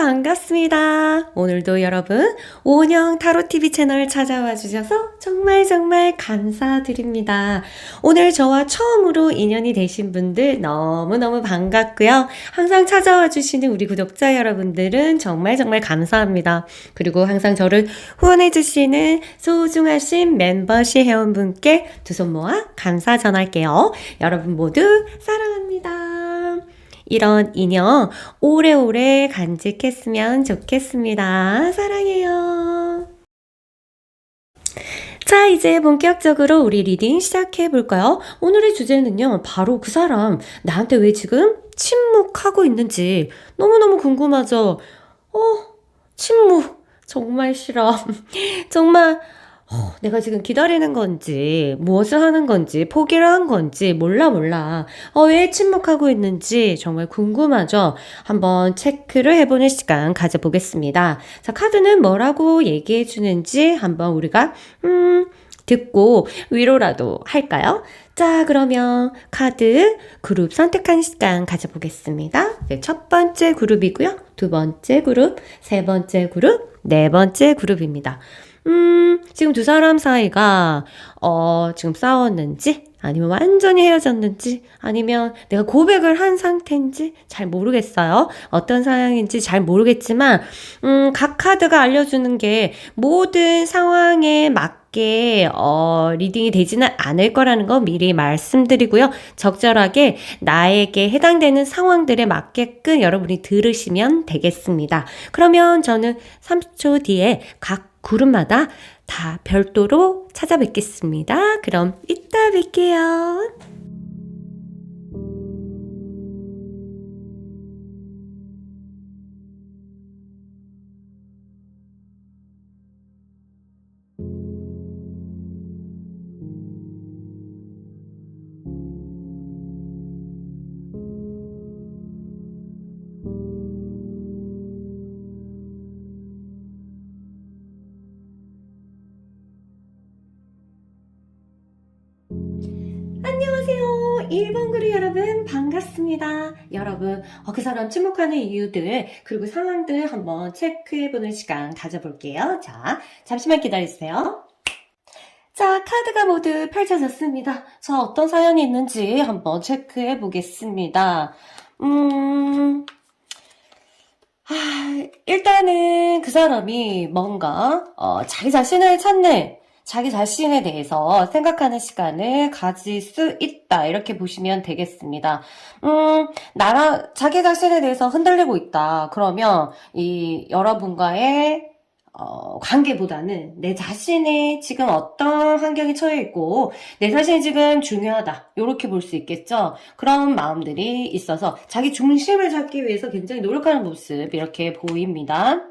반갑습니다. 오늘도 여러분 오은영 타로TV 채널 찾아와 주셔서 정말 감사드립니다. 오늘 저와 처음으로 인연이 되신 분들 너무너무 반갑고요. 항상 찾아와 주시는 우리 구독자 여러분들은 정말 감사합니다. 그리고 항상 저를 후원해 주시는 소중하신 멤버십 회원분께 두 손 모아 감사 전할게요. 여러분 모두 사랑합니다. 이런 인연 오래오래 간직했으면 좋겠습니다. 사랑해요. 자, 이제 본격적으로 우리 리딩 시작해 볼까요? 오늘의 주제는요, 바로 그 사람 나한테 왜 지금 침묵하고 있는지 너무너무 궁금하죠? 침묵 정말 싫어. 정말 내가 지금 기다리는 건지 무엇을 하는 건지 포기를 한 건지 몰라. 왜 침묵하고 있는지 정말 궁금하죠? 한번 체크를 해보는 시간 가져보겠습니다. 자, 카드는 뭐라고 얘기해 주는지 한번 우리가 듣고 위로라도 할까요? 자, 그러면 카드 그룹 선택한 시간 가져보겠습니다. 네, 첫 번째 그룹이고요. 두 번째 그룹, 세 번째 그룹, 네 번째 그룹입니다. 지금 두 사람 사이가, 지금 싸웠는지, 아니면 완전히 헤어졌는지, 아니면 내가 고백을 한 상태인지 잘 모르겠어요. 어떤 상황인지 잘 모르겠지만, 각 카드가 알려주는 게 모든 상황에 맞게, 리딩이 되지는 않을 거라는 거 미리 말씀드리고요. 적절하게 나에게 해당되는 상황들에 맞게끔 여러분이 들으시면 되겠습니다. 그러면 저는 30초 뒤에 각 그룹마다 다 별도로 찾아뵙겠습니다. 그럼 이따 뵐게요. 안녕하세요. 1번 그룹 여러분 반갑습니다. 여러분 그 사람 침묵하는 이유들 그리고 상황들 한번 체크해보는 시간 가져볼게요. 자, 잠시만 기다리세요. 자, 카드가 모두 펼쳐졌습니다. 자, 어떤 사연이 있는지 한번 체크해 보겠습니다. 일단은 그 사람이 뭔가 자기 자신을 찾는 자기 자신에 대해서 생각하는 시간을 가질 수 있다. 이렇게 보시면 되겠습니다. 자기 자신에 대해서 흔들리고 있다. 그러면 여러분과의 관계보다는 내 자신이 지금 어떤 환경에 처해 있고 내 자신이 지금 중요하다 이렇게 볼 수 있겠죠. 그런 마음들이 있어서 자기 중심을 잡기 위해서 굉장히 노력하는 모습 이렇게 보입니다.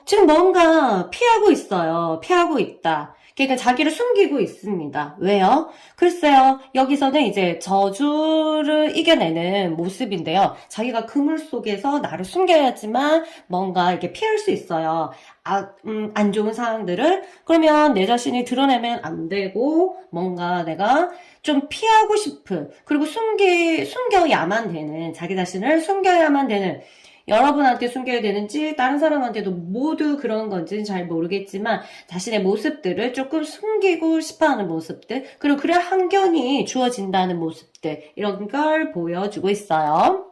지금 뭔가 피하고 있어요. 피하고 있다. 그러니까 자기를 숨기고 있습니다. 왜요? 글쎄요, 여기서는 이제 저주를 이겨내는 모습인데요. 자기가 그물 속에서 나를 숨겨야지만 뭔가 이렇게 피할 수 있어요. 안 좋은 상황들을. 그러면 내 자신이 드러내면 안 되고, 뭔가 내가 좀 피하고 싶은, 그리고 숨겨야만 되는, 자기 자신을 숨겨야만 되는, 여러분한테 숨겨야 되는지 다른 사람한테도 모두 그런 건지는 잘 모르겠지만 자신의 모습들을 조금 숨기고 싶어하는 모습들 그리고 그래야 환경이 주어진다는 모습들 이런 걸 보여주고 있어요.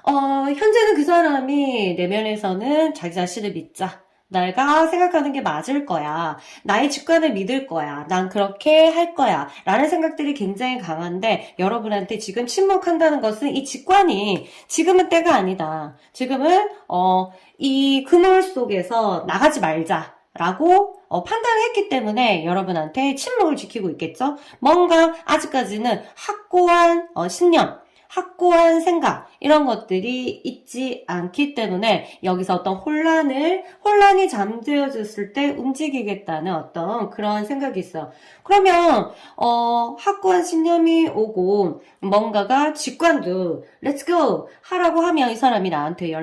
현재는 그 사람이 내면에서는 자기 자신을 믿자. 내가 생각하는 게 맞을 거야. 나의 직관을 믿을 거야. 난 그렇게 할 거야. 라는 생각들이 굉장히 강한데 여러분한테 지금 침묵한다는 것은 이 직관이 지금은 때가 아니다. 지금은 이 그물 속에서 나가지 말자. 라고 판단을 했기 때문에 여러분한테 침묵을 지키고 있겠죠. 뭔가 아직까지는 확고한 신념 확고한 생각 이런 것들이 있지 않기 때문에 여기서 어떤 혼란이 잠들어졌을 때 움직이겠다는 어떤 그런 생각이 있어요. 그러면 확고한 신념이 오고 뭔가가 직관도 Let's go 하라고 하면 이 사람이 나한테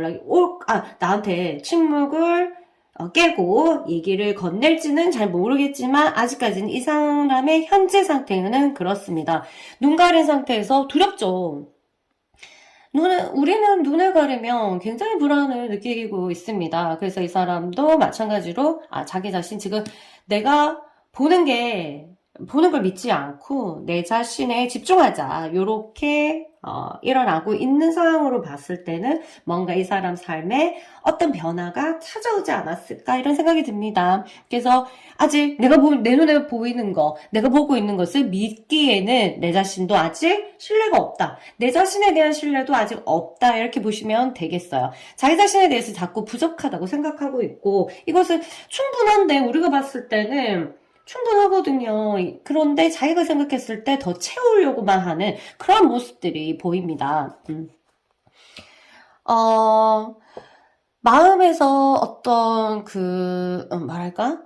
나한테 침묵을 깨고 얘기를 건넬지는 잘 모르겠지만 아직까지는 이 사람의 현재 상태는 그렇습니다. 눈 가린 상태에서 두렵죠. 우리는 눈을 가리면 굉장히 불안을 느끼고 있습니다. 그래서 이 사람도 마찬가지로, 자기 자신 지금 내가 보는 게, 보는 걸 믿지 않고 내 자신에 집중하자. 요렇게, 일어나고 있는 상황으로 봤을 때는 뭔가 이 사람 삶에 어떤 변화가 찾아오지 않았을까 이런 생각이 듭니다. 그래서 아직 내 눈에 보이는 거, 내가 보고 있는 것을 믿기에는 내 자신도 아직 신뢰가 없다. 내 자신에 대한 신뢰도 아직 없다. 이렇게 보시면 되겠어요. 자기 자신에 대해서 자꾸 부족하다고 생각하고 있고 이것은 충분한데 우리가 봤을 때는 충분하거든요. 그런데 자기가 생각했을 때 더 채우려고만 하는 그런 모습들이 보입니다. 어, 마음에서 어떤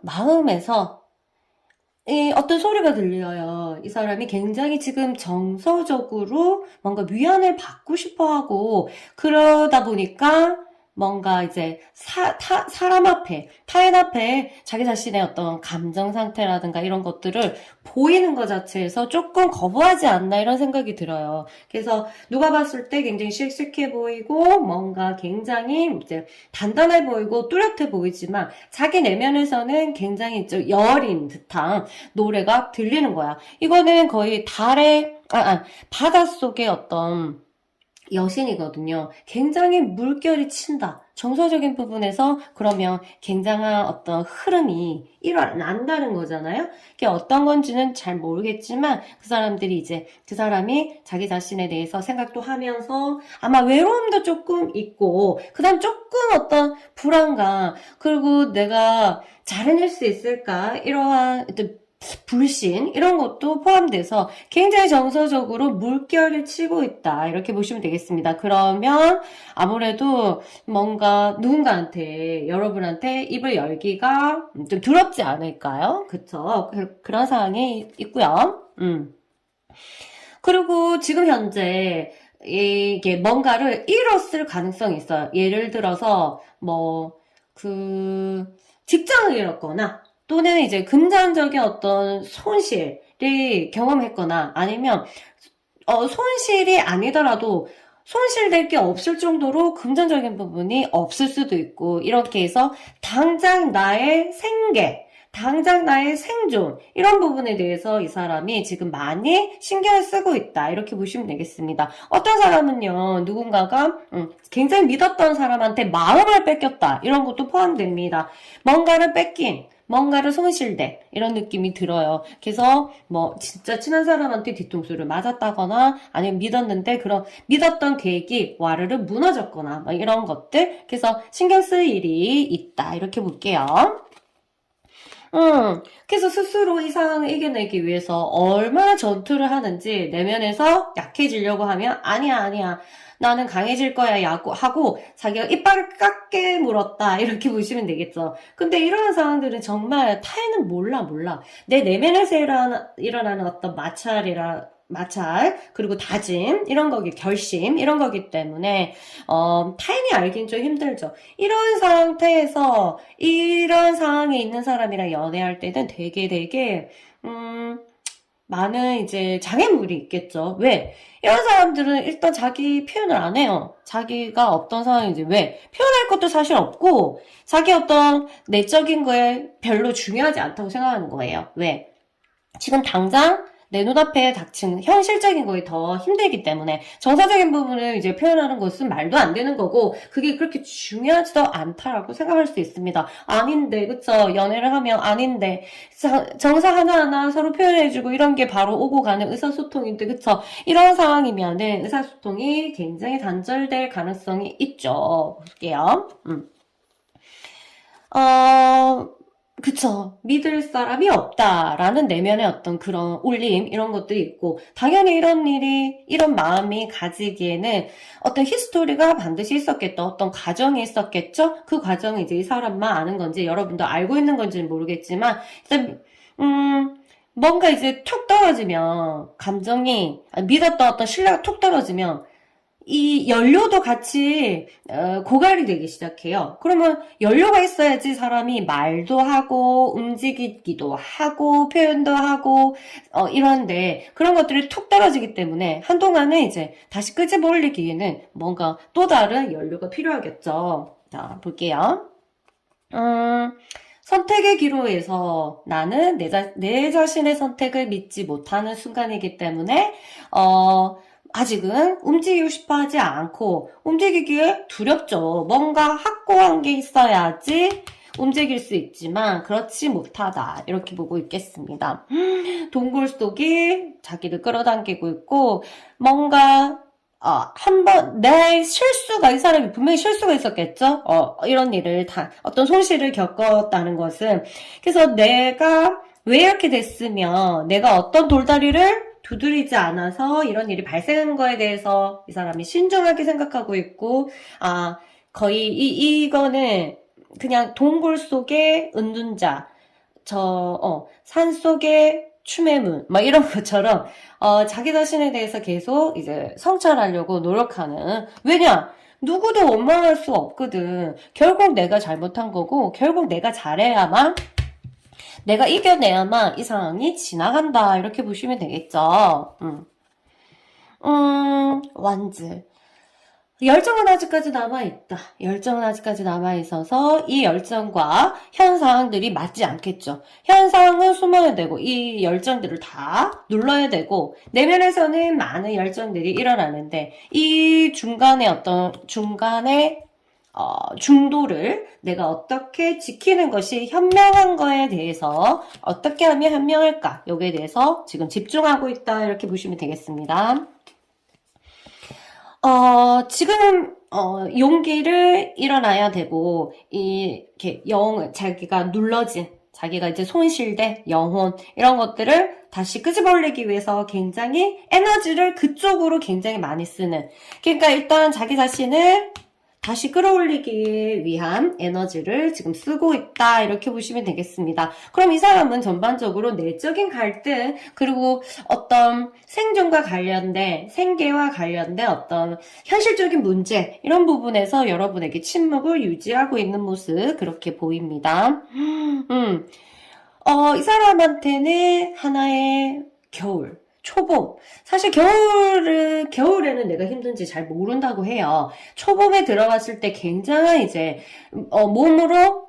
마음에서 이 어떤 소리가 들려요. 이 사람이 굉장히 지금 정서적으로 뭔가 위안을 받고 싶어 하고, 그러다 보니까 뭔가 이제 사람 앞에, 타인 앞에 자기 자신의 어떤 감정 상태라든가 이런 것들을 보이는 것 자체에서 조금 거부하지 않나 이런 생각이 들어요. 그래서 누가 봤을 때 굉장히 씩씩해 보이고, 뭔가 굉장히 이제 단단해 보이고 뚜렷해 보이지만, 자기 내면에서는 굉장히 좀 여린 듯한 노래가 들리는 거야. 이거는 거의 바닷속의 어떤 여신이거든요. 굉장히 물결이 친다. 정서적인 부분에서 그러면 굉장한 어떤 흐름이 일어난다는 거잖아요. 그게 어떤 건지는 잘 모르겠지만 그 사람이 자기 자신에 대해서 생각도 하면서 아마 외로움도 조금 있고 그다음 조금 어떤 불안감 그리고 내가 잘 해낼 수 있을까 이러한 어떤 불신 이런 것도 포함돼서 굉장히 정서적으로 물결을 치고 있다 이렇게 보시면 되겠습니다. 그러면 아무래도 뭔가 누군가한테 여러분한테 입을 열기가 좀 두렵지 않을까요? 그쵸? 그런 상황이 있고요. 그리고 지금 현재 이게 뭔가를 잃었을 가능성이 있어요. 예를 들어서 직장을 잃었거나 또는 이제 금전적인 어떤 손실을 경험했거나 아니면 손실이 아니더라도 손실될 게 없을 정도로 금전적인 부분이 없을 수도 있고 이렇게 해서 당장 나의 생계 당장 나의 생존 이런 부분에 대해서 이 사람이 지금 많이 신경을 쓰고 있다 이렇게 보시면 되겠습니다. 어떤 사람은요 누군가가 굉장히 믿었던 사람한테 마음을 뺏겼다 이런 것도 포함됩니다. 뭔가를 손실된 이런 느낌이 들어요. 그래서 진짜 친한 사람한테 뒤통수를 맞았다거나 아니면 믿었던 계획이 와르르 무너졌거나 이런 것들 그래서 신경 쓸 일이 있다 이렇게 볼게요. 그래서 스스로 이 상황을 이겨내기 위해서 얼마나 전투를 하는지 내면에서 약해지려고 하면 아니야 나는 강해질 거야 하고 자기가 이빨을 깎게 물었다 이렇게 보시면 되겠죠. 근데 이런 상황들은 정말 타인은 몰라 내 내면에서 일어나는 어떤 마찰 그리고 다짐 이런 거기 결심 이런 거기 때문에 타인이 알긴 좀 힘들죠. 이런 상태에서 이런 상황에 있는 사람이랑 연애할 때는 되게 많은 이제 장애물이 있겠죠. 왜? 이런 사람들은 일단 자기 표현을 안 해요. 자기가 어떤 상황인지 왜? 표현할 것도 사실 없고 자기 어떤 내적인 거에 별로 중요하지 않다고 생각하는 거예요. 왜? 지금 당장 내 눈앞에 닥친 현실적인 거에 더 힘들기 때문에 정서적인 부분을 이제 표현하는 것은 말도 안 되는 거고 그게 그렇게 중요하지도 않다라고 생각할 수 있습니다. 아닌데 그쵸? 연애를 하면 아닌데 정서 하나하나 서로 표현해주고 이런 게 바로 오고 가는 의사소통인데 그쵸? 이런 상황이면은 의사소통이 굉장히 단절될 가능성이 있죠. 볼게요. 그쵸. 믿을 사람이 없다라는 내면의 어떤 그런 울림, 이런 것들이 있고, 당연히 이런 마음이 가지기에는 어떤 히스토리가 반드시 있었겠죠. 어떤 과정이 있었겠죠? 그 과정이 이제 이 사람만 아는 건지, 여러분도 알고 있는 건지는 모르겠지만, 일단, 뭔가 이제 툭 떨어지면, 믿었던 어떤 신뢰가 툭 떨어지면, 이 연료도 같이 고갈이 되기 시작해요. 그러면 연료가 있어야지 사람이 말도 하고 움직이기도 하고 표현도 하고 이런데 그런 것들이 툭 떨어지기 때문에 한동안은 이제 다시 끄집어 올리기에는 뭔가 또 다른 연료가 필요하겠죠. 자, 볼게요. 선택의 기로에서 나는 내 자신의 선택을 믿지 못하는 순간이기 때문에 아직은 움직이고 싶어 하지 않고 움직이기에 두렵죠. 뭔가 확고한 게 있어야지 움직일 수 있지만 그렇지 못하다. 이렇게 보고 있겠습니다. 동굴 속이 자기를 끌어당기고 있고 뭔가 내 실수가, 이 사람이 분명히 실수가 있었겠죠? 이런 일을 어떤 손실을 겪었다는 것은. 그래서 내가 왜 이렇게 됐으면, 내가 어떤 돌다리를 두드리지 않아서 이런 일이 발생한 거에 대해서 이 사람이 신중하게 생각하고 있고, 거의 이거는 그냥 동굴 속의 은둔자, 산 속의 추매문, 막 이런 것처럼, 자기 자신에 대해서 계속 이제 성찰하려고 노력하는, 왜냐? 누구도 원망할 수 없거든. 결국 내가 잘못한 거고, 결국 내가 잘해야만, 내가 이겨내야만 이 상황이 지나간다. 이렇게 보시면 되겠죠. 완즈. 열정은 아직까지 남아있다. 열정은 아직까지 남아있어서 이 열정과 현 상황들이 맞지 않겠죠. 현 상황은 숨어야 되고 이 열정들을 다 눌러야 되고 내면에서는 많은 열정들이 일어나는데 이 중간에 중도를 내가 어떻게 지키는 것이 현명한 거에 대해서 어떻게 하면 현명할까? 여기에 대해서 지금 집중하고 있다. 이렇게 보시면 되겠습니다. 지금, 용기를 일어나야 되고, 이렇게 자기가 눌러진, 자기가 이제 손실된 영혼, 이런 것들을 다시 끄집어올리기 위해서 굉장히 에너지를 그쪽으로 굉장히 많이 쓰는. 그러니까 일단 자기 자신을 다시 끌어올리기 위한 에너지를 지금 쓰고 있다. 이렇게 보시면 되겠습니다. 그럼 이 사람은 전반적으로 내적인 갈등, 그리고 어떤 생존과 관련된, 생계와 관련된 어떤 현실적인 문제, 이런 부분에서 여러분에게 침묵을 유지하고 있는 모습, 그렇게 보입니다. 이 사람한테는 하나의 겨울, 초봄. 사실 겨울에는 내가 힘든지 잘 모른다고 해요. 초봄에 들어갔을 때 굉장히 이제, 몸으로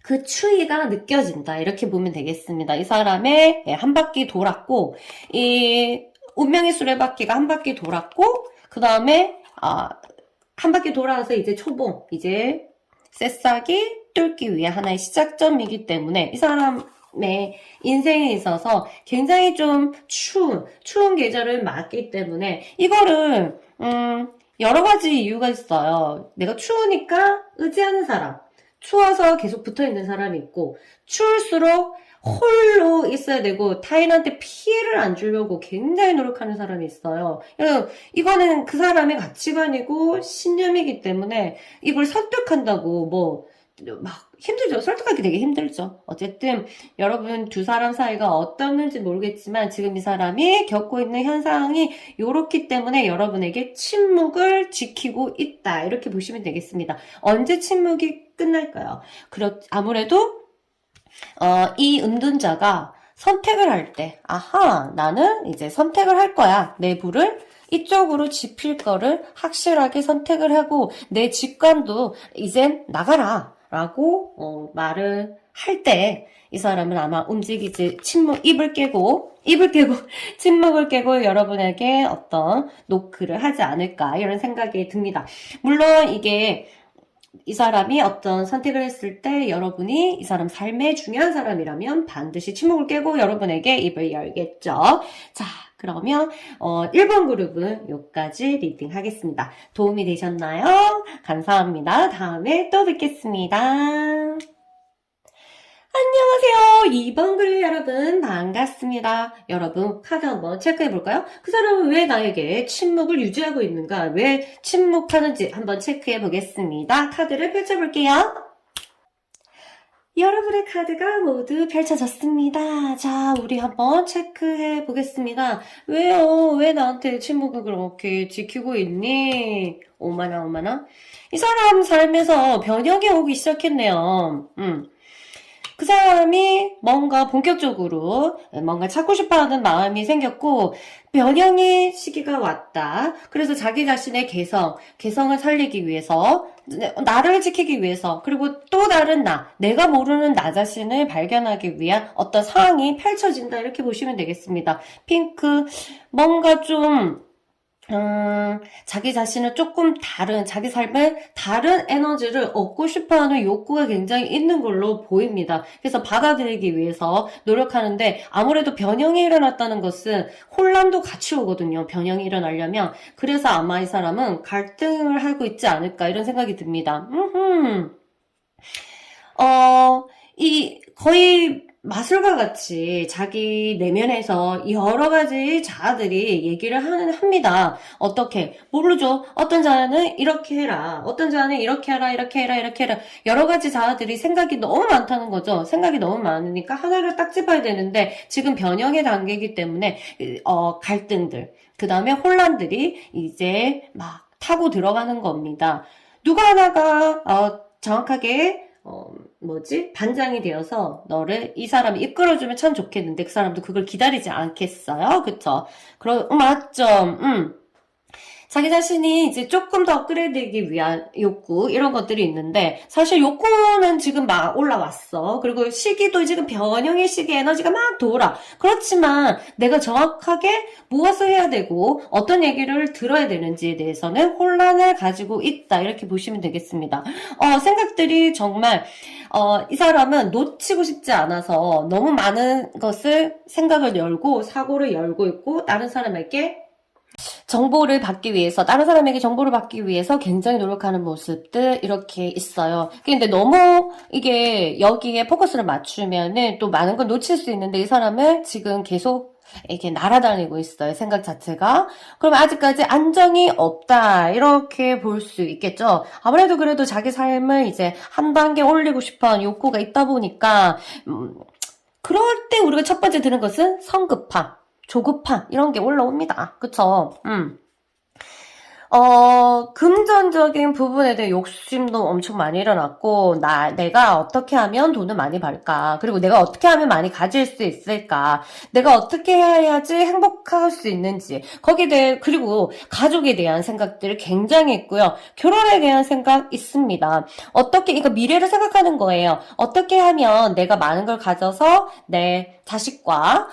그 추위가 느껴진다. 이렇게 보면 되겠습니다. 이 사람의 한 바퀴 돌았고, 이 운명의 수레바퀴가 한 바퀴 돌았고, 그 다음에, 한 바퀴 돌아서 이제 초봄, 이제 새싹이 뚫기 위해 하나의 시작점이기 때문에 이 사람의 인생에 있어서 굉장히 좀 추운 계절을 맞기 때문에 이거를 여러 가지 이유가 있어요. 내가 추우니까 의지하는 사람, 추워서 계속 붙어있는 사람이 있고 추울수록 홀로 있어야 되고 타인한테 피해를 안 주려고 굉장히 노력하는 사람이 있어요. 이거는 그 사람의 가치관이고 신념이기 때문에 이걸 설득한다고 막 힘들죠. 설득하기 되게 힘들죠. 어쨌든 여러분 두 사람 사이가 어떻는지 모르겠지만 지금 이 사람이 겪고 있는 현상이 이렇기 때문에 여러분에게 침묵을 지키고 있다. 이렇게 보시면 되겠습니다. 언제 침묵이 끝날까요? 아무래도 이 은둔자가 선택을 할 때, 나는 이제 선택을 할 거야. 내 불을 이쪽으로 지필 거를 확실하게 선택을 하고, 내 직관도 이젠 나가라. 라고, 말을 할 때, 이 사람은 아마 입을 깨고, 침묵을 깨고 여러분에게 어떤 노크를 하지 않을까, 이런 생각이 듭니다. 물론 이게, 이 사람이 어떤 선택을 했을 때 여러분이 이 사람 삶에 중요한 사람이라면 반드시 침묵을 깨고 여러분에게 입을 열겠죠. 자, 그러면 1번 그룹은 여기까지 리딩 하겠습니다. 도움이 되셨나요? 감사합니다. 다음에 또 뵙겠습니다. 안녕하세요. 2번 그룹 여러분 반갑습니다. 여러분 카드 한번 체크해 볼까요? 그 사람은 왜 나에게 침묵을 유지하고 있는가? 왜 침묵하는지 한번 체크해 보겠습니다. 카드를 펼쳐 볼게요. 여러분의 카드가 모두 펼쳐졌습니다. 자, 우리 한번 체크해 보겠습니다. 왜요? 왜 나한테 침묵을 그렇게 지키고 있니? 오마나, 오마나. 이 사람 삶에서 변형이 오기 시작했네요. 그 사람이 뭔가 본격적으로 뭔가 찾고 싶어 하는 마음이 생겼고, 변형의 시기가 왔다. 그래서 자기 자신의 개성을 살리기 위해서, 나를 지키기 위해서, 그리고 또 다른 내가 모르는 나 자신을 발견하기 위한 어떤 상황이 펼쳐진다. 이렇게 보시면 되겠습니다. 핑크, 뭔가 좀, 자기 자신을 조금 자기 삶에 다른 에너지를 얻고 싶어 하는 욕구가 굉장히 있는 걸로 보입니다. 그래서 받아들이기 위해서 노력하는데 아무래도 변형이 일어났다는 것은 혼란도 같이 오거든요. 변형이 일어나려면. 그래서 아마 이 사람은 갈등을 하고 있지 않을까 이런 생각이 듭니다. 거의 마술과 같이 자기 내면에서 여러 가지 자아들이 얘기를 합니다. 어떻게? 모르죠. 어떤 자아는 이렇게 해라. 어떤 자아는 이렇게 하라, 이렇게 해라, 이렇게 해라. 여러 가지 자아들이 생각이 너무 많다는 거죠. 생각이 너무 많으니까 하나를 딱 집어야 되는데 지금 변형의 단계이기 때문에 갈등들, 그 다음에 혼란들이 이제 막 타고 들어가는 겁니다. 누가 하나가 정확하게 반장이 되어서 이 사람이 이끌어주면 참 좋겠는데 그 사람도 그걸 기다리지 않겠어요? 그쵸? 맞죠? 자기 자신이 이제 조금 더 업그레이드되기 위한 욕구, 이런 것들이 있는데, 사실 욕구는 지금 막 올라왔어. 그리고 시기도 지금 변형의 시기 에너지가 막 돌아. 그렇지만 내가 정확하게 무엇을 해야 되고, 어떤 얘기를 들어야 되는지에 대해서는 혼란을 가지고 있다. 이렇게 보시면 되겠습니다. 생각들이 정말, 이 사람은 놓치고 싶지 않아서 너무 많은 생각을 열고, 사고를 열고 있고, 다른 사람에게 다른 사람에게 정보를 받기 위해서 굉장히 노력하는 모습들, 이렇게 있어요. 근데 너무 이게 여기에 포커스를 맞추면은 또 많은 걸 놓칠 수 있는데 이 사람은 지금 계속 이렇게 날아다니고 있어요. 생각 자체가. 그럼 아직까지 안정이 없다. 이렇게 볼 수 있겠죠. 아무래도 그래도 자기 삶을 이제 한 단계 올리고 싶어 하는 욕구가 있다 보니까, 그럴 때 우리가 첫 번째 드는 것은 성급함, 조급함, 이런 게 올라옵니다. 그쵸? 금전적인 부분에 대해 욕심도 엄청 많이 일어났고, 내가 어떻게 하면 돈을 많이 벌까? 그리고 내가 어떻게 하면 많이 가질 수 있을까? 내가 어떻게 해야지 행복할 수 있는지. 그리고 가족에 대한 생각들이 굉장히 있고요. 결혼에 대한 생각 있습니다. 그러니까 미래를 생각하는 거예요. 어떻게 하면 내가 많은 걸 가져서 내 자식과,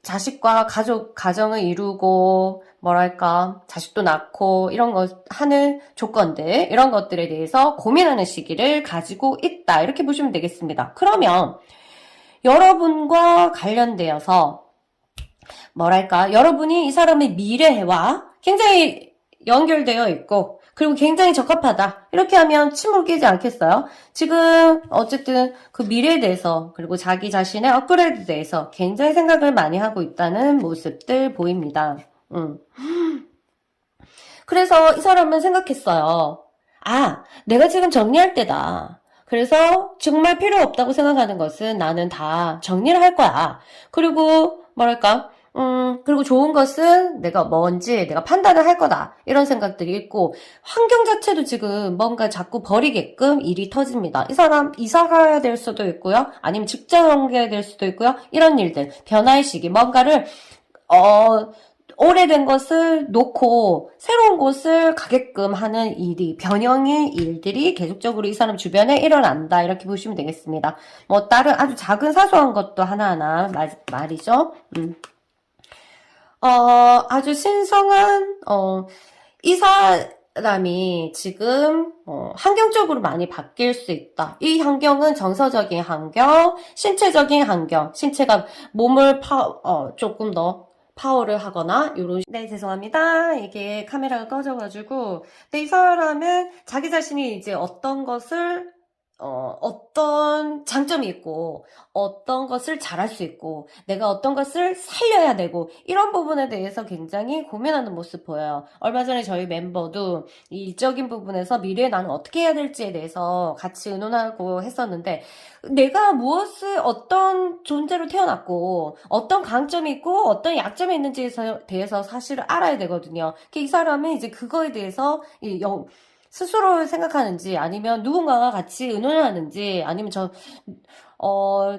자식과 가정을 이루고, 자식도 낳고, 이런 하는 조건들, 이런 것들에 대해서 고민하는 시기를 가지고 있다. 이렇게 보시면 되겠습니다. 그러면, 여러분과 관련되어서, 여러분이 이 사람의 미래와 굉장히 연결되어 있고, 그리고 굉장히 적합하다. 이렇게 하면 침묵 끼지 않겠어요? 지금 어쨌든 그 미래에 대해서 그리고 자기 자신의 업그레이드에 대해서 굉장히 생각을 많이 하고 있다는 모습들 보입니다. 그래서 이 사람은 생각했어요. 내가 지금 정리할 때다. 그래서 정말 필요 없다고 생각하는 것은 나는 다 정리를 할 거야. 그리고 그리고 좋은 것은 내가 판단을 할 거다. 이런 생각들이 있고, 환경 자체도 지금 뭔가 자꾸 버리게끔 일이 터집니다. 이 사람 이사 가야 될 수도 있고요. 아니면 직장 옮겨야 될 수도 있고요. 이런 일들, 변화의 시기, 뭔가를, 오래된 것을 놓고 새로운 곳을 가게끔 하는 변형의 일들이 계속적으로 이 사람 주변에 일어난다. 이렇게 보시면 되겠습니다. 다른 아주 작은 사소한 것도 하나하나 말이죠. 아주 신성한, 이 사람이 지금, 환경적으로 많이 바뀔 수 있다. 이 환경은 정서적인 환경, 신체적인 환경, 신체가 몸을 조금 더 파워를 하거나, 네, 죄송합니다. 이게 카메라가 꺼져가지고. 근데 이 사람은 자기 자신이 이제 어떤 것을 어떤 장점이 있고, 어떤 것을 잘할 수 있고, 내가 어떤 것을 살려야 되고, 이런 부분에 대해서 굉장히 고민하는 모습 보여요. 얼마 전에 저희 멤버도 이 일적인 부분에서 미래에 나는 어떻게 해야 될지에 대해서 같이 의논하고 했었는데, 내가 무엇을, 어떤 존재로 태어났고, 어떤 강점이 있고, 어떤 약점이 있는지에 대해서 사실을 알아야 되거든요. 이 사람은 이제 그거에 대해서 스스로 생각하는지, 아니면 누군가가 같이 의논을 하는지, 아니면 어,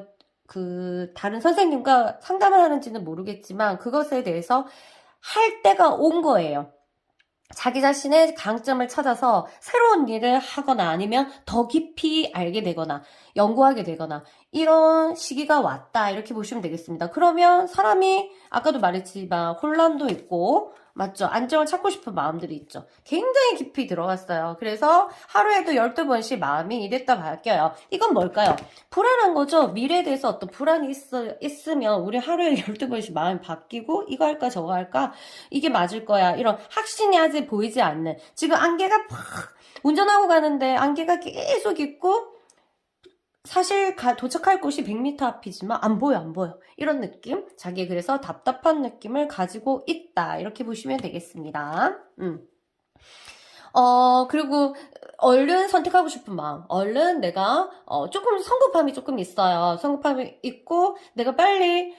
다른 선생님과 상담을 하는지는 모르겠지만, 그것에 대해서 할 때가 온 거예요. 자기 자신의 강점을 찾아서 새로운 일을 하거나 아니면 더 깊이 알게 되거나 연구하게 되거나 이런 시기가 왔다 이렇게 보시면 되겠습니다. 그러면 사람이 아까도 말했지만 혼란도 있고 맞죠? 안정을 찾고 싶은 마음들이 있죠. 굉장히 깊이 들어갔어요. 그래서 하루에도 12번씩 마음이 이랬다 바뀌어요. 이건 뭘까요? 불안한 거죠. 미래에 대해서 어떤 불안이 있으면 우리 하루에 12번씩 마음이 바뀌고 이거 할까 저거 할까 이게 맞을 거야. 이런 확신이 아직 보이지 않는 지금 안개가 팍 운전하고 가는데 안개가 계속 있고 사실 도착할 곳이 100m 앞이지만 안 보여. 이런 느낌? 자기 그래서 답답한 느낌을 가지고 있다. 이렇게 보시면 되겠습니다. 그리고 얼른 선택하고 싶은 마음. 얼른 내가 조금 성급함이 조금 있어요. 성급함이 있고 내가 빨리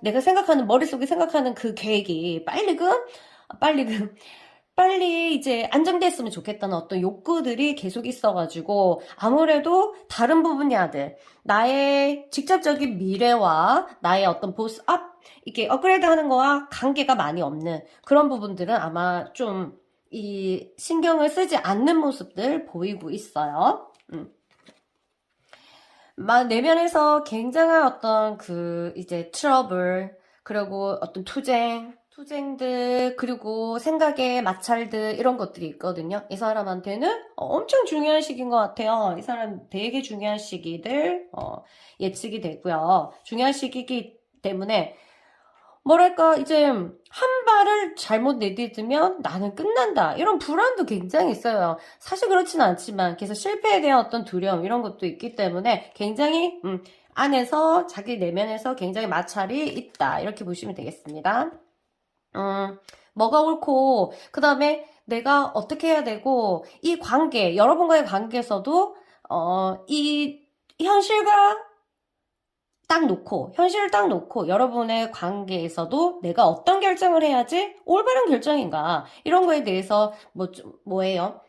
내가 생각하는 머릿속에 생각하는 그 계획이 빨리 이제 안정됐으면 좋겠다는 어떤 욕구들이 계속 있어가지고 아무래도 다른 분야들 나의 직접적인 미래와 나의 어떤 이렇게 업그레이드 하는 거와 관계가 많이 없는 그런 부분들은 아마 좀 이 신경을 쓰지 않는 모습들 보이고 있어요. 내면에서 굉장한 어떤 이제 트러블, 그리고 어떤 투쟁들, 그리고 생각의 마찰들, 이런 것들이 있거든요. 이 사람한테는 엄청 중요한 시기인 것 같아요. 이 사람 되게 중요한 시기들, 예측이 되고요. 중요한 시기이기 때문에, 뭐랄까, 이제, 한 발을 잘못 내딛으면 나는 끝난다. 이런 불안도 굉장히 있어요. 사실 그렇지는 않지만, 그래서 실패에 대한 어떤 두려움, 이런 것도 있기 때문에 굉장히, 안에서, 자기 내면에서 굉장히 마찰이 있다. 이렇게 보시면 되겠습니다. 뭐가 옳고, 그 다음에 내가 어떻게 해야 되고, 이 관계, 여러분과의 관계에서도, 이 현실을 딱 놓고, 여러분의 관계에서도 내가 어떤 결정을 해야지 올바른 결정인가, 이런 거에 대해서, 뭐예요?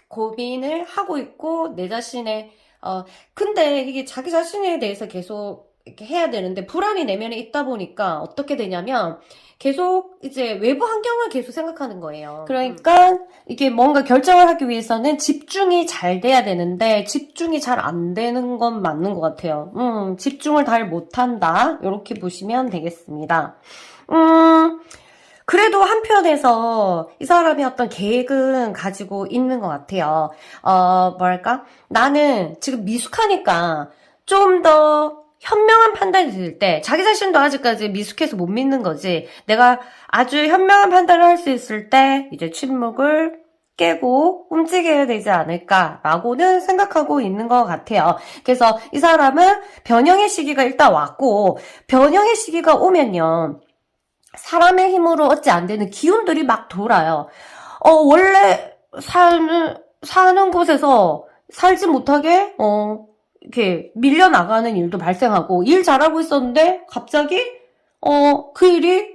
고민을 하고 있고, 내 자신의, 근데 이게 자기 자신에 대해서 계속 이렇게 해야 되는데, 불안이 내면에 있다 보니까 어떻게 되냐면, 계속 이제 외부 환경을 계속 생각하는 거예요. 그러니까 이게 뭔가 결정을 하기 위해서는 집중이 잘 돼야 되는데 집중이 잘 안 되는 건 맞는 것 같아요. 집중을 잘 못한다. 이렇게 보시면 되겠습니다. 그래도 한편에서 이 사람이 어떤 계획은 가지고 있는 것 같아요. 뭐랄까? 나는 지금 미숙하니까 좀 더 현명한 판단이 들 때, 자기 자신도 아직까지 미숙해서 못 믿는 거지. 내가 아주 현명한 판단을 할 수 있을 때, 이제 침묵을 깨고 움직여야 되지 않을까라고는 생각하고 있는 것 같아요. 그래서 이 사람은 변형의 시기가 일단 왔고, 변형의 시기가 오면요. 사람의 힘으로 어찌 안 되는 기운들이 막 돌아요. 원래 사는 곳에서 살지 못하게, 이렇게 밀려나가는 일도 발생하고, 일 잘하고 있었는데, 갑자기, 그 일이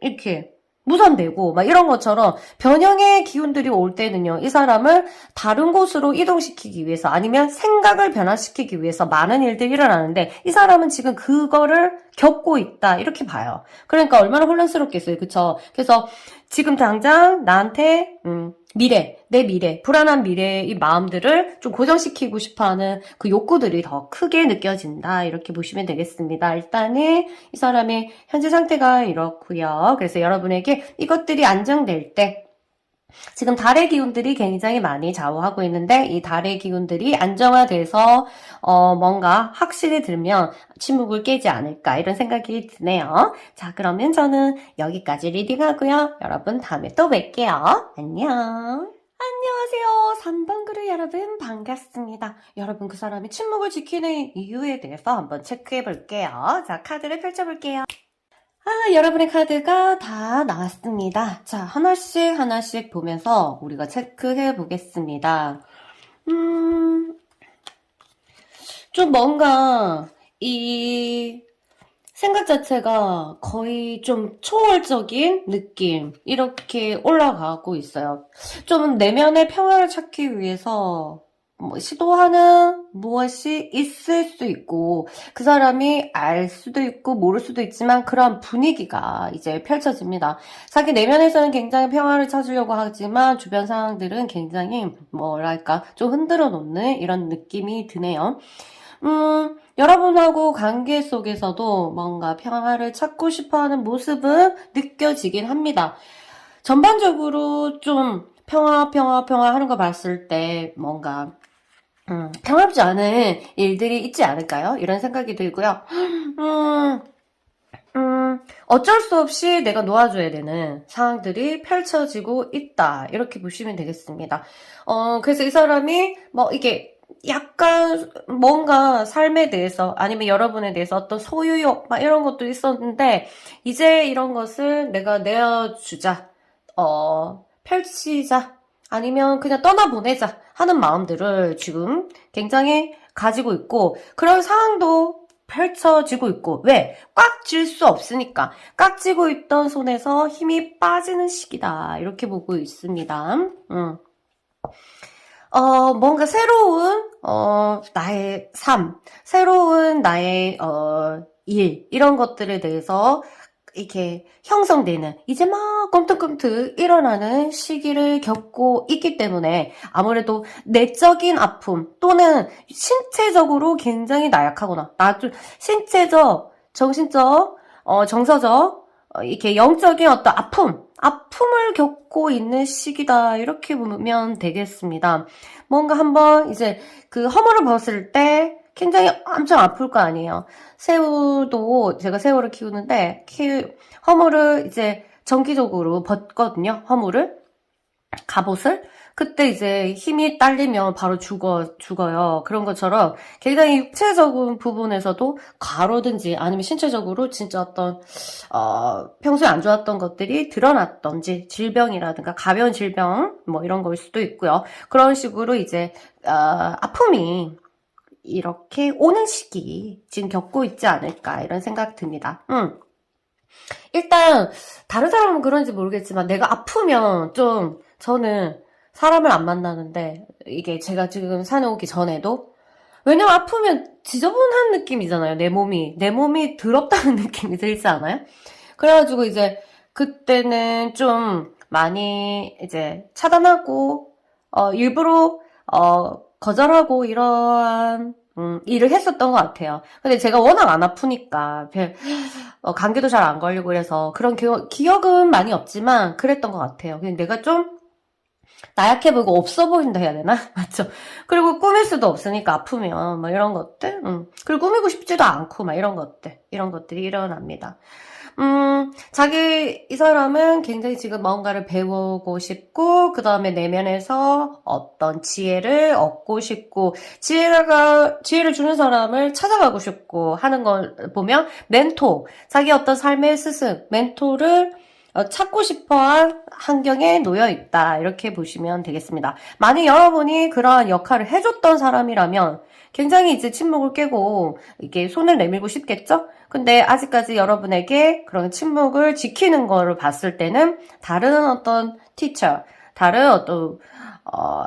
이렇게 무산되고, 막 이런 것처럼 변형의 기운들이 올 때는요, 이 사람을 다른 곳으로 이동시키기 위해서, 아니면 생각을 변화시키기 위해서 많은 일들이 일어나는데, 이 사람은 지금 그거를 겪고 있다, 이렇게 봐요. 그러니까 얼마나 혼란스럽겠어요, 그쵸? 그래서 지금 당장 나한테, 내 미래, 불안한 미래의 마음들을 좀 고정시키고 싶어하는 그 욕구들이 더 크게 느껴진다. 이렇게 보시면 되겠습니다. 일단은 이 사람의 현재 상태가 이렇고요. 그래서 여러분에게 이것들이 안정될 때 지금 달의 기운들이 굉장히 많이 좌우하고 있는데 이 달의 기운들이 안정화돼서 뭔가 확신이 들면 침묵을 깨지 않을까 이런 생각이 드네요. 자, 그러면 저는 여기까지 리딩하고요. 여러분 다음에 또 뵐게요. 안녕. 안녕하세요. 3번 그루 여러분 반갑습니다. 여러분 그 사람이 침묵을 지키는 이유에 대해서 한번 체크해 볼게요. 자, 카드를 펼쳐 볼게요. 여러분의 카드가 다 나왔습니다. 자, 하나씩 하나씩 보면서 우리가 체크해 보겠습니다. 좀 뭔가 이 생각 자체가 거의 좀 초월적인 느낌 이렇게 올라가고 있어요. 좀 내면의 평화를 찾기 위해서 뭐 시도하는 무엇이 있을 수 있고 그 사람이 알 수도 있고 모를 수도 있지만 그런 분위기가 이제 펼쳐집니다. 자기 내면에서는 굉장히 평화를 찾으려고 하지만 주변 상황들은 굉장히 뭐랄까 좀 흔들어 놓는 이런 느낌이 드네요. 여러분하고 관계 속에서도 뭔가 평화를 찾고 싶어하는 모습은 느껴지긴 합니다. 전반적으로 좀 평화 하는 거 봤을 때 뭔가 평화롭지 않은 일들이 있지 않을까요? 이런 생각이 들고요. 음, 어쩔 수 없이 내가 놓아줘야 되는 상황들이 펼쳐지고 있다. 이렇게 보시면 되겠습니다. 그래서 이 사람이 뭐 이게 약간 뭔가 삶에 대해서 아니면 여러분에 대해서 어떤 소유욕 막 이런 것도 있었는데 이제 이런 것을 내가 내어주자. 펼치자. 아니면 그냥 떠나보내자 하는 마음들을 지금 굉장히 가지고 있고 그런 상황도 펼쳐지고 있고 왜? 꽉 쥘 수 없으니까 꽉 쥐고 있던 손에서 힘이 빠지는 시기다 이렇게 보고 있습니다. 뭔가 새로운 나의 삶, 새로운 나의 일 이런 것들에 대해서 이렇게 형성되는 이제 막 꿈틀꿈틀 일어나는 시기를 겪고 있기 때문에 아무래도 내적인 아픔 또는 신체적으로 굉장히 나약하거나 좀 신체적, 정신적, 정서적 이렇게 영적인 어떤 아픔을 겪고 있는 시기다 이렇게 보면 되겠습니다. 뭔가 한번 이제 그 허물을 벗을 때 굉장히 엄청 아플 거 아니에요. 새우도 제가 새우를 키우는데 허물을 이제 정기적으로 벗거든요. 허물을 갑옷을 그때 이제 힘이 딸리면 바로 죽어요. 그런 것처럼 굉장히 육체적인 부분에서도 과로든지 아니면 신체적으로 진짜 어떤 평소에 안 좋았던 것들이 드러났던지 질병이라든가 가벼운 질병 뭐 이런 거일 수도 있고요. 그런 식으로 이제 아픔이 이렇게 오는 시기 지금 겪고 있지 않을까 이런 생각 듭니다. 일단 다른 사람은 그런지 모르겠지만 내가 아프면 좀 저는 사람을 안 만나는데 이게 제가 지금 산에 오기 전에도 왜냐면 아프면 지저분한 느낌이잖아요. 내 몸이 더럽다는 느낌이 들지 않아요? 그래가지고 이제 그때는 좀 많이 이제 차단하고 일부러 거절하고 이러한 일을 했었던 것 같아요. 근데 제가 워낙 안 아프니까 감기도 잘 안 걸리고 그래서 그런 기억은 많이 없지만 그랬던 것 같아요. 그냥 내가 좀 나약해 보이고 없어 보인다 해야 되나? 맞죠? 그리고 꾸밀 수도 없으니까 아프면 막 이런 것들 그리고 꾸미고 싶지도 않고 막 이런 것들이 일어납니다. 이 사람은 굉장히 지금 뭔가를 배우고 싶고, 그 다음에 내면에서 어떤 지혜를 얻고 싶고, 지혜를 주는 사람을 찾아가고 싶고 하는 걸 보면, 자기 어떤 삶의 스승, 멘토를 찾고 싶어한 환경에 놓여 있다. 이렇게 보시면 되겠습니다. 만약 여러분이 그러한 역할을 해줬던 사람이라면 굉장히 이제 침묵을 깨고 이게 손을 내밀고 싶겠죠? 근데 아직까지 여러분에게 그런 침묵을 지키는 거를 봤을 때는 다른 어떤 티처, 다른 어떤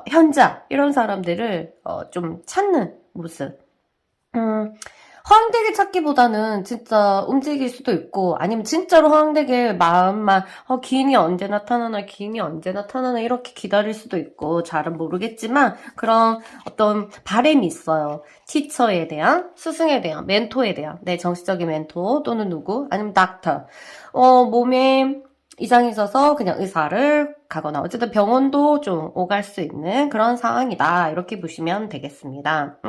현자 이런 사람들을 좀 찾는 모습. 허황되게 찾기보다는 진짜 움직일 수도 있고 아니면 진짜로 허황되게 마음만 기인이 언제 나타나나 이렇게 기다릴 수도 있고 잘은 모르겠지만 그런 어떤 바람이 있어요. 티처에 대한, 스승에 대한, 멘토에 대한 내 정신적인 멘토 또는 누구 아니면 닥터 몸에 이상이 있어서 그냥 의사를 가거나 어쨌든 병원도 좀 오갈 수 있는 그런 상황이다 이렇게 보시면 되겠습니다.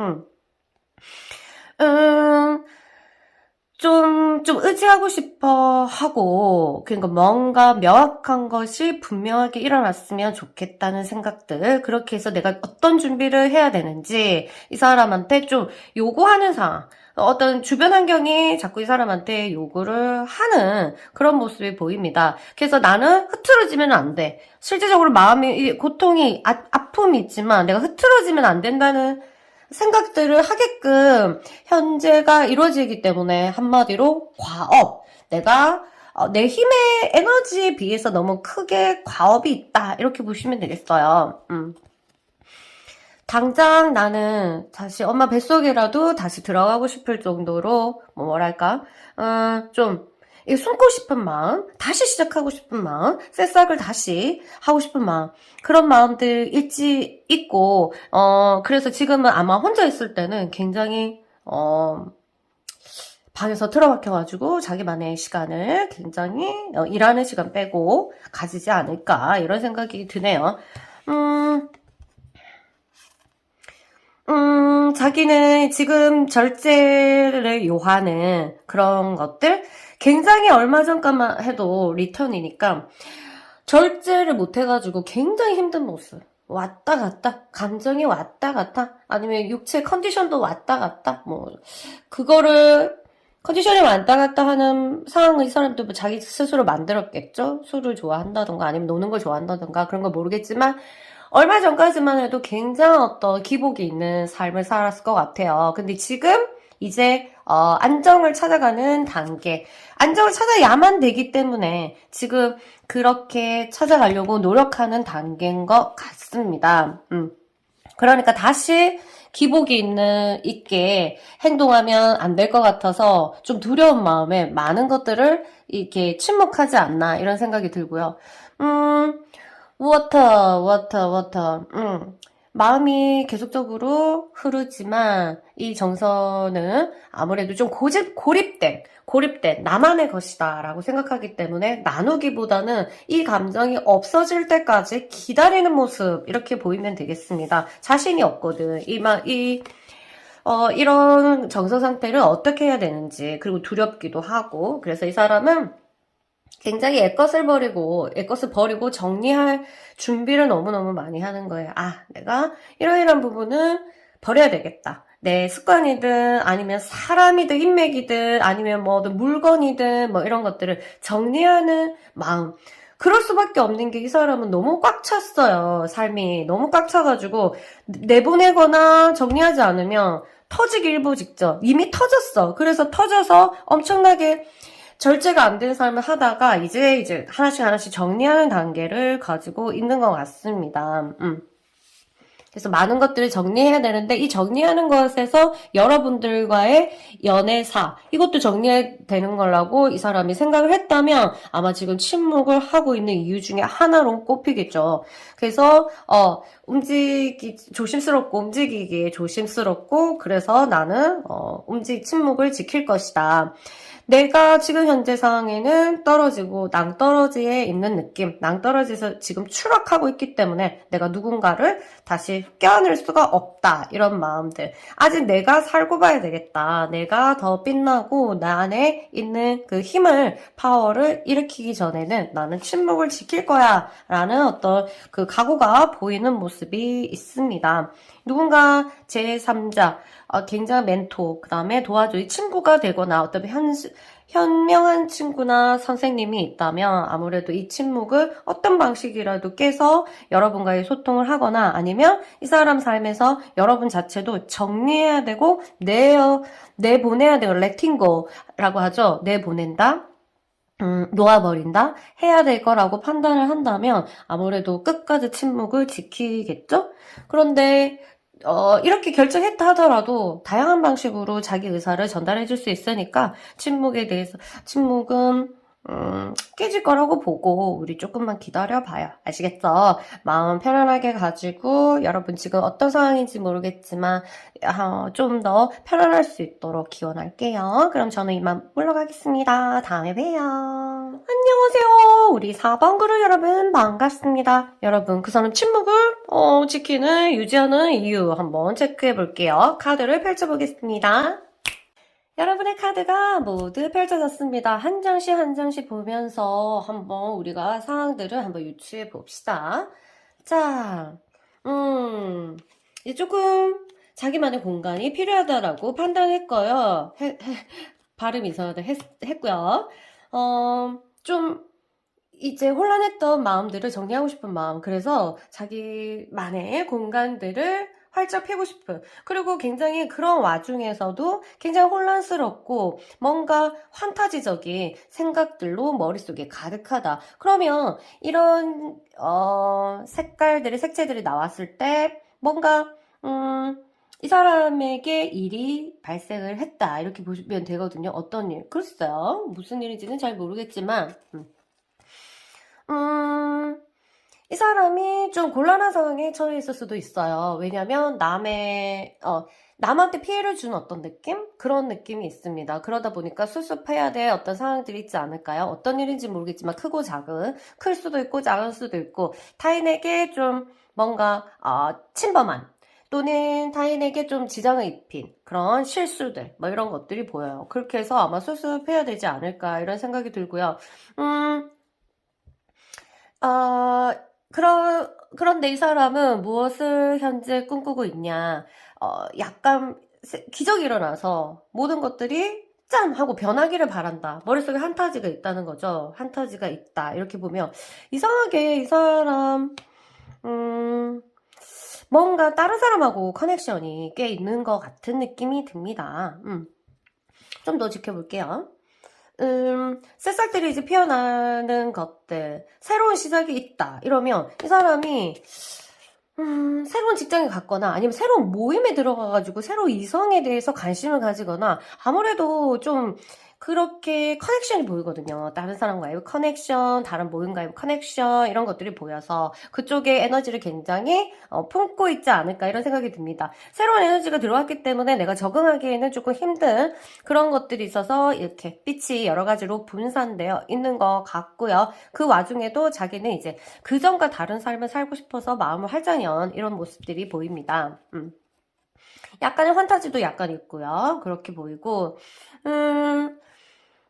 좀 의지하고 싶어 하고, 그러니까 뭔가 명확한 것이 분명하게 일어났으면 좋겠다는 생각들, 그렇게 해서 내가 어떤 준비를 해야 되는지, 이 사람한테 좀 요구하는 상황, 어떤 주변 환경이 자꾸 이 사람한테 요구를 하는 그런 모습이 보입니다. 그래서 나는 흐트러지면 안 돼. 실제적으로 마음이, 고통이, 아픔이 있지만 내가 흐트러지면 안 된다는 생각들을 하게끔 현재가 이루어지기 때문에 한마디로 과업. 내가 내 힘의 에너지에 비해서 너무 크게 과업이 있다. 이렇게 보시면 되겠어요. 당장 나는 다시 엄마 뱃속이라도 다시 들어가고 싶을 정도로 뭐랄까 좀 숨고 싶은 마음, 다시 시작하고 싶은 마음, 새싹을 다시 하고 싶은 마음, 그런 마음들 있고 그래서 지금은 아마 혼자 있을 때는 굉장히 방에서 틀어박혀가지고 자기만의 시간을 굉장히 일하는 시간 빼고 가지지 않을까 이런 생각이 드네요. 자기는 지금 절제를 요하는 그런 것들, 굉장히 얼마 전까만 해도 리턴이니까 절제를 못 해가지고 굉장히 힘든 모습. 왔다 갔다, 감정이 왔다 갔다, 아니면 육체 컨디션도 왔다 갔다, 그거를, 컨디션이 왔다 갔다 하는 상황을 이 사람도 뭐 자기 스스로 만들었겠죠? 술을 좋아한다던가, 아니면 노는 걸 좋아한다던가, 그런 걸 모르겠지만, 얼마 전까지만 해도 굉장한 어떤 기복이 있는 삶을 살았을 것 같아요. 근데 지금 이제 안정을 찾아가는 단계, 안정을 찾아야만 되기 때문에 지금 그렇게 찾아가려고 노력하는 단계인 것 같습니다. 그러니까 다시 기복이 있게 행동하면 안 될 것 같아서 좀 두려운 마음에 많은 것들을 이렇게 침묵하지 않나 이런 생각이 들고요. 워터. 마음이 계속적으로 흐르지만 이 정서는 아무래도 좀 고립된 나만의 것이다 라고 생각하기 때문에 나누기보다는 이 감정이 없어질 때까지 기다리는 모습 이렇게 보이면 되겠습니다. 자신이 없거든. 이런 정서 상태를 어떻게 해야 되는지, 그리고 두렵기도 하고, 그래서 이 사람은 굉장히 애것을 버리고 정리할 준비를 너무너무 많이 하는 거예요. 내가 이러이러한 부분은 버려야 되겠다. 내 습관이든 아니면 사람이든 인맥이든 아니면 뭐든 물건이든 이런 것들을 정리하는 마음. 그럴 수밖에 없는 게 이 사람은 너무 꽉 찼어요. 삶이 너무 꽉 차가지고 내보내거나 정리하지 않으면 터지기 일보 직전. 이미 터졌어. 그래서 터져서 엄청나게 절제가 안 된 삶을 하다가 이제 하나씩 정리하는 단계를 가지고 있는 것 같습니다. 그래서 많은 것들을 정리해야 되는데 이 정리하는 것에서 여러분들과의 연애사 이것도 정리해야 되는 거라고 이 사람이 생각을 했다면 아마 지금 침묵을 하고 있는 이유 중에 하나로 꼽히겠죠. 그래서 조심스럽고 움직이기에 조심스럽고 그래서 나는 침묵을 지킬 것이다. 내가 지금 현재 상황에는 떨어지고 낭떠러지에 있는 느낌, 낭떠러지에서 지금 추락하고 있기 때문에 내가 누군가를 다시 껴안을 수가 없다. 이런 마음들. 아직 내가 살고 봐야 되겠다. 내가 더 빛나고 나 안에 있는 그 힘을, 파워를 일으키기 전에는 나는 침묵을 지킬 거야. 라는 어떤 그 각오가 보이는 모습이 있습니다. 누군가 제3자, 굉장한 멘토, 그 다음에 도와줄 친구가 되거나 어떤 현명한 친구나 선생님이 있다면 아무래도 이 침묵을 어떤 방식이라도 깨서 여러분과의 소통을 하거나 아니면 이 사람 삶에서 여러분 자체도 정리해야 되고 내보내야 되고 letting go라고 하죠. 내보낸다. 놓아버린다? 해야 될 거라고 판단을 한다면 아무래도 끝까지 침묵을 지키겠죠? 그런데 이렇게 결정했다 하더라도 다양한 방식으로 자기 의사를 전달해 줄 수 있으니까 침묵은 깨질 거라고 보고 우리 조금만 기다려봐요. 아시겠죠? 마음 편안하게 가지고 여러분 지금 어떤 상황인지 모르겠지만 좀 더 편안할 수 있도록 기원할게요. 그럼 저는 이만 물러가겠습니다. 다음에 봬요. 안녕하세요. 우리 4번 그룹 여러분 반갑습니다. 여러분 그 사람 침묵을 유지하는 이유 한번 체크해 볼게요. 카드를 펼쳐보겠습니다. 여러분의 카드가 모두 펼쳐졌습니다. 한 장씩 한 장씩 보면서 한번 우리가 상황들을 한번 유추해 봅시다. 자, 이제 조금 자기만의 공간이 필요하다라고 판단했고요. 발음이 이상하다 했고요. 좀 이제 혼란했던 마음들을 정리하고 싶은 마음. 그래서 자기만의 공간들을 활짝 펴고 싶은. 그리고 굉장히 그런 와중에서도 굉장히 혼란스럽고 뭔가 환타지적인 생각들로 머릿속에 가득하다. 그러면 이런 색깔들이 색채들이 나왔을 때 뭔가 이 사람에게 일이 발생을 했다. 이렇게 보시면 되거든요. 어떤 일? 글쎄요. 무슨 일인지는 잘 모르겠지만 이 사람이 좀 곤란한 상황에 처해 있을 수도 있어요. 왜냐면 남한테 피해를 준 어떤 느낌? 그런 느낌이 있습니다. 그러다 보니까 수습해야 될 어떤 상황들이 있지 않을까요? 어떤 일인지 모르겠지만 크고 작은, 클 수도 있고 작을 수도 있고, 타인에게 좀 뭔가, 침범한, 또는 타인에게 좀 지장을 입힌 그런 실수들, 뭐 이런 것들이 보여요. 그렇게 해서 아마 수습해야 되지 않을까, 이런 생각이 들고요. 그런데 이 사람은 무엇을 현재 꿈꾸고 있냐. 약간 기적이 일어나서 모든 것들이 짠! 하고 변하기를 바란다. 머릿속에 한타지가 있다는 거죠. 한타지가 있다. 이렇게 보면 이상하게 이 사람 뭔가 다른 사람하고 커넥션이 꽤 있는 것 같은 느낌이 듭니다. 좀 더 지켜볼게요. 새싹들이 이제 피어나는 것들, 새로운 시작이 있다. 이러면 이 사람이 새로운 직장에 갔거나 아니면 새로운 모임에 들어가가지고 새로운 이성에 대해서 관심을 가지거나 아무래도 좀 그렇게 커넥션이 보이거든요. 다른 사람과의 커넥션, 다른 모임과의 커넥션 이런 것들이 보여서 그쪽에 에너지를 굉장히 품고 있지 않을까 이런 생각이 듭니다. 새로운 에너지가 들어왔기 때문에 내가 적응하기에는 조금 힘든 그런 것들이 있어서 이렇게 빛이 여러 가지로 분산되어 있는 것 같고요. 그 와중에도 자기는 이제 그전과 다른 삶을 살고 싶어서 마음을 활짝 연 이런 모습들이 보입니다. 약간의 환타지도 약간 있고요. 그렇게 보이고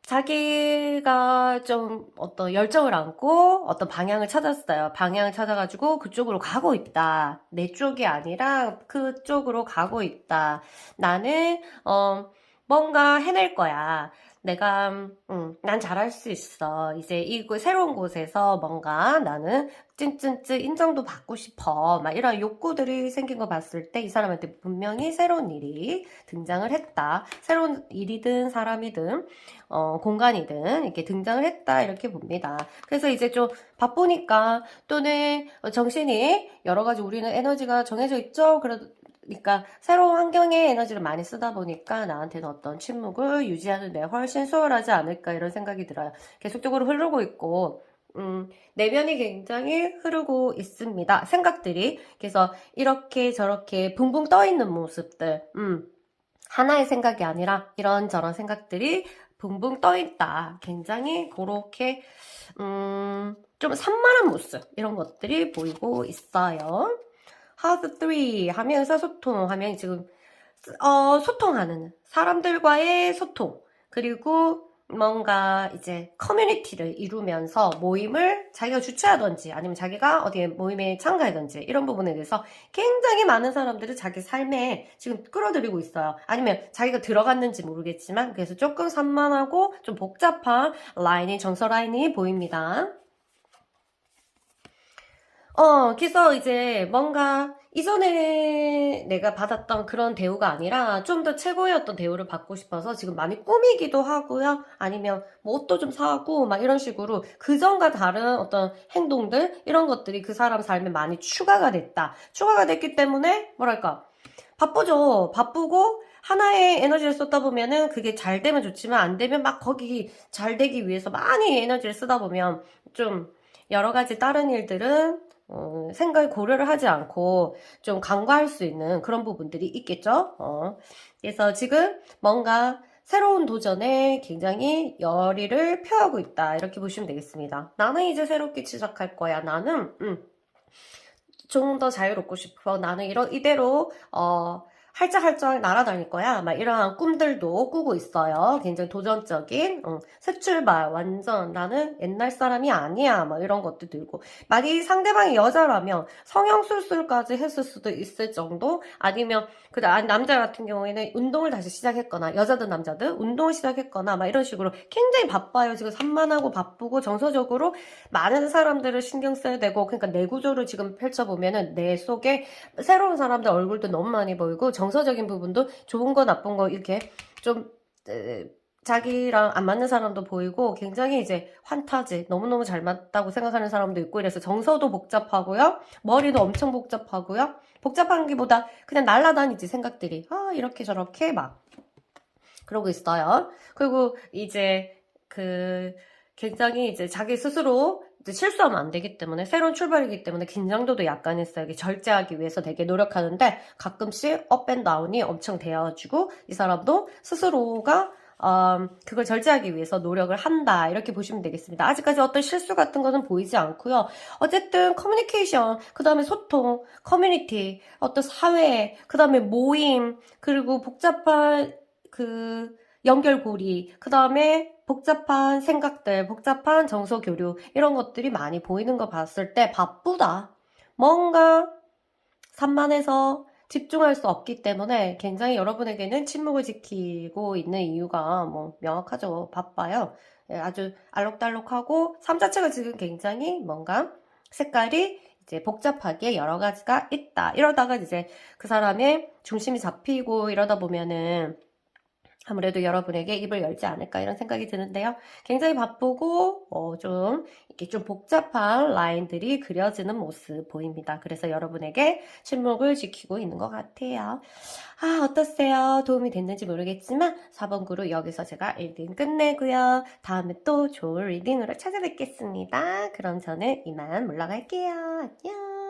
자기가 좀 어떤 열정을 안고 어떤 방향을 찾았어요. 방향을 찾아가지고 그쪽으로 가고 있다. 내 쪽이 아니라 그쪽으로 가고 있다. 나는 뭔가 해낼 거야. 난 잘할 수 있어. 이제 새로운 곳에서 뭔가 나는 찐찐찐 인정도 받고 싶어. 막 이런 욕구들이 생긴 거 봤을 때 이 사람한테 분명히 새로운 일이 등장을 했다. 새로운 일이든 사람이든, 공간이든 이렇게 등장을 했다. 이렇게 봅니다. 그래서 이제 좀 바쁘니까 또는 정신이 여러 가지 우리는 에너지가 정해져 있죠. 그러니까 새로운 환경에 에너지를 많이 쓰다 보니까 나한테는 어떤 침묵을 유지하는 데 훨씬 수월하지 않을까 이런 생각이 들어요. 계속적으로 흐르고 있고 내면이 굉장히 흐르고 있습니다. 생각들이. 그래서 이렇게 저렇게 붕붕 떠 있는 모습들. 하나의 생각이 아니라 이런저런 생각들이 붕붕 떠 있다. 굉장히 그렇게 좀 산만한 모습 이런 것들이 보이고 있어요. 하드 3 하면 의사소통 하면 지금 소통하는 사람들과의 소통 그리고 뭔가 이제 커뮤니티를 이루면서 모임을 자기가 주최하든지 아니면 자기가 어디에 모임에 참가하든지 이런 부분에 대해서 굉장히 많은 사람들을 자기 삶에 지금 끌어들이고 있어요. 아니면 자기가 들어갔는지 모르겠지만 그래서 조금 산만하고 좀 복잡한 정서 라인이 보입니다. 그래서 이제 뭔가 이전에 내가 받았던 그런 대우가 아니라 좀 더 최고의 어떤 대우를 받고 싶어서 지금 많이 꾸미기도 하고요. 아니면 뭐 옷도 좀 사고 막 이런 식으로 그전과 다른 어떤 행동들 이런 것들이 그 사람 삶에 많이 추가가 됐다. 추가가 됐기 때문에 뭐랄까 바쁘죠. 바쁘고 하나의 에너지를 쏟다 보면은 그게 잘 되면 좋지만 안 되면 막 거기 잘 되기 위해서 많이 에너지를 쓰다 보면 좀 여러 가지 다른 일들은 생각을 고려를 하지 않고 좀 간과할 수 있는 그런 부분들이 있겠죠. 그래서 지금 뭔가 새로운 도전에 굉장히 열의를 표하고 있다. 이렇게 보시면 되겠습니다. 나는 이제 새롭게 시작할 거야. 나는 좀 더 자유롭고 싶어. 나는 이대로 활짝활짝 날아다닐 거야. 막 이러한 꿈들도 꾸고 있어요. 굉장히 도전적인, 새 출발, 완전 나는 옛날 사람이 아니야. 막 이런 것도 들고. 만약 상대방이 여자라면 성형수술까지 했을 수도 있을 정도? 아니면, 남자 같은 경우에는 운동을 다시 시작했거나, 여자든 남자든 운동을 시작했거나, 막 이런 식으로 굉장히 바빠요. 지금 산만하고 바쁘고 정서적으로 많은 사람들을 신경 써야 되고, 그러니까 내 구조를 지금 펼쳐보면은 내 속에 새로운 사람들 얼굴도 너무 많이 보이고 정서적인 부분도 좋은 거 나쁜 거 이렇게 좀 자기랑 안 맞는 사람도 보이고 굉장히 이제 환타지 너무너무 잘 맞다고 생각하는 사람도 있고 이래서 정서도 복잡하고요. 머리도 엄청 복잡하고요. 복잡한 게보다 그냥 날아다니지 생각들이 이렇게 저렇게 막 그러고 있어요. 그리고 이제 굉장히 이제 자기 스스로 이제 실수하면 안 되기 때문에 새로운 출발이기 때문에 긴장도도 약간 있어요. 절제하기 위해서 되게 노력하는데 가끔씩 업앤다운이 엄청 되어지고 이 사람도 스스로가 그걸 절제하기 위해서 노력을 한다 이렇게 보시면 되겠습니다. 아직까지 어떤 실수 같은 것은 보이지 않고요. 어쨌든 커뮤니케이션, 그 다음에 소통, 커뮤니티, 어떤 사회, 그 다음에 모임, 그리고 복잡한 연결고리, 그 다음에 복잡한 생각들, 복잡한 정서 교류, 이런 것들이 많이 보이는 거 봤을 때 바쁘다. 뭔가 산만해서 집중할 수 없기 때문에 굉장히 여러분에게는 침묵을 지키고 있는 이유가 뭐 명확하죠. 바빠요. 아주 알록달록하고 삶 자체가 지금 굉장히 뭔가 색깔이 이제 복잡하게 여러 가지가 있다. 이러다가 이제 그 사람의 중심이 잡히고 이러다 보면은 아무래도 여러분에게 입을 열지 않을까 이런 생각이 드는데요. 굉장히 바쁘고 이렇게 좀 복잡한 라인들이 그려지는 모습 보입니다. 그래서 여러분에게 침묵을 지키고 있는 것 같아요. 어떠세요? 도움이 됐는지 모르겠지만 4번 그룹 여기서 제가 리딩 끝내고요. 다음에 또 좋은 리딩으로 찾아뵙겠습니다. 그럼 저는 이만 물러갈게요. 안녕.